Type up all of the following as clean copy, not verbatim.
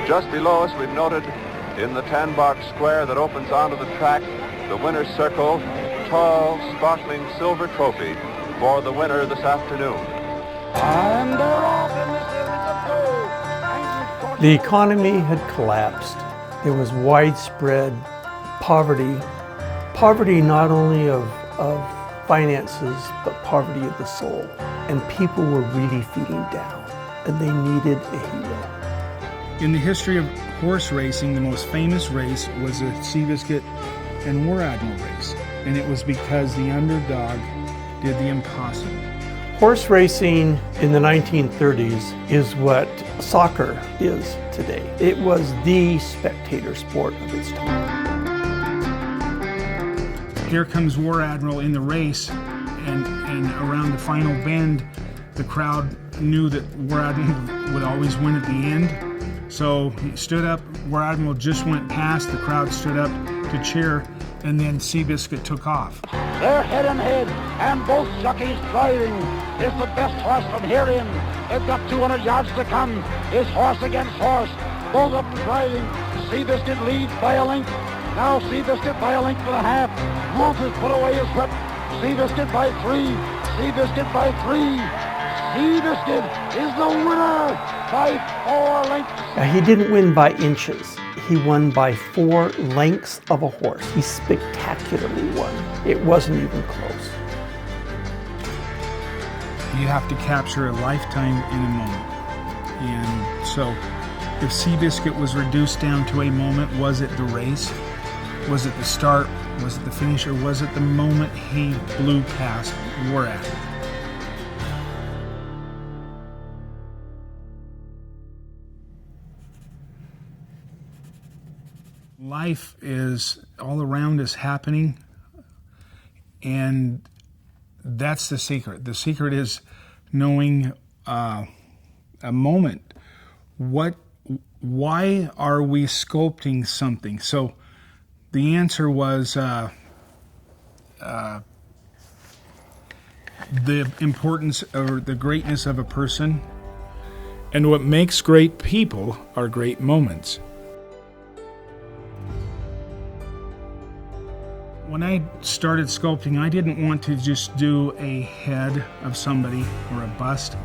Just below us, we've noted in the tan-box square that opens onto the track, the winner's circle, tall, sparkling silver trophy for the winner this afternoon. And they're off in the series of gold. The economy had collapsed. There was widespread poverty. Poverty not only of finances, but poverty of the soul. And people were really feeling down, and they needed a hero. In the history of horse racing, the most famous race was the Seabiscuit and War Admiral race. And it was because the underdog did the impossible. Horse racing in the 1930s is what soccer is today. It was the spectator sport of its time. Here comes War Admiral in the race, and around the final bend, the crowd knew that War Admiral would always win at the end. So he stood up, War Admiral just went past, the crowd stood up to cheer, and then Seabiscuit took off. They're head and head, and both jockeys driving. Is the best horse from herein. They've got 200 yards to come. It's horse against horse. Both up driving. Seabiscuit leads by a length. Now Seabiscuit by a length and a half. Wolf has put away his whip. Seabiscuit by 3. Seabiscuit by 3. Seabiscuit is the winner by 4 lengths. He didn't win by inches. He won by 4 lengths of a horse. He spectacularly won. It wasn't even close. You have to capture a lifetime in a moment. And so if Seabiscuit was reduced down to a moment, was it the race? Was it the start? Was it the finish? Or was it the moment he blew past War Admiral? Life is all around us happening, and that's the secret. The secret is knowing a moment. Why are we sculpting something? So the answer was the importance or the greatness of a person, and what makes great people are great moments. When I started sculpting, I didn't want to just do a head of somebody or a bust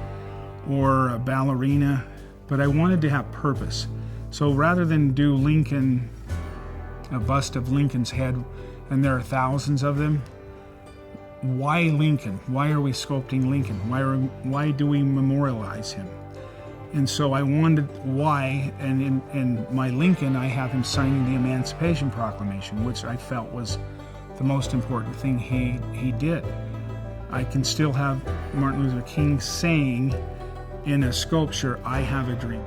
or a ballerina, but I wanted to have purpose. So rather than do Lincoln, a bust of Lincoln's head, and there are thousands of them, why Lincoln? Why are we sculpting Lincoln? Why do we memorialize him? And so I wanted why, and in my Lincoln, I have him signing the Emancipation Proclamation, which I felt was the most important thing he did. I can still have Martin Luther King saying in a sculpture, "I have a dream."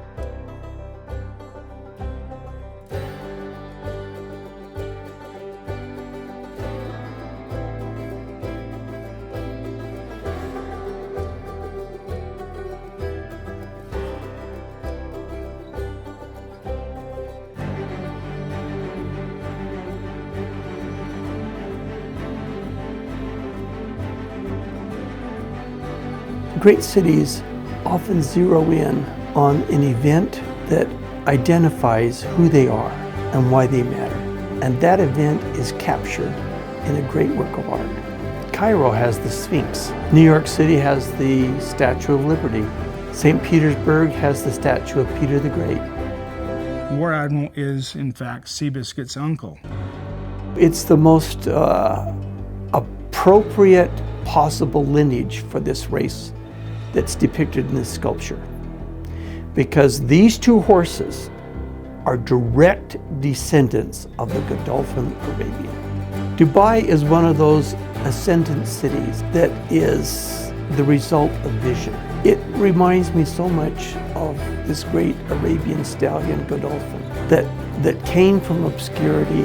Great cities often zero in on an event that identifies who they are and why they matter. And that event is captured in a great work of art. Cairo has the Sphinx. New York City has the Statue of Liberty. St. Petersburg has the statue of Peter the Great. War Admiral is, in fact, Seabiscuit's uncle. It's the most appropriate possible lineage for this race that's depicted in this sculpture, because these 2 horses are direct descendants of the Godolphin Arabian. Dubai is one of those ascendant cities that is the result of vision. It reminds me so much of this great Arabian stallion Godolphin that came from obscurity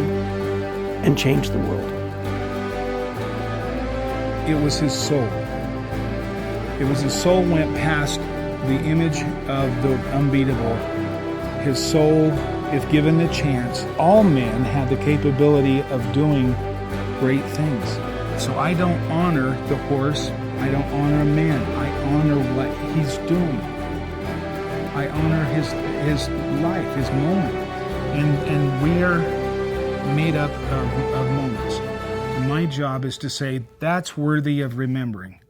and changed the world. It was his soul. It was his soul went past the image of the unbeatable. His soul, if given the chance, all men have the capability of doing great things. So I don't honor the horse, I don't honor a man, I honor what he's doing. I honor his life, his moment. And we're made up of moments. And my job is to say, that's worthy of remembering.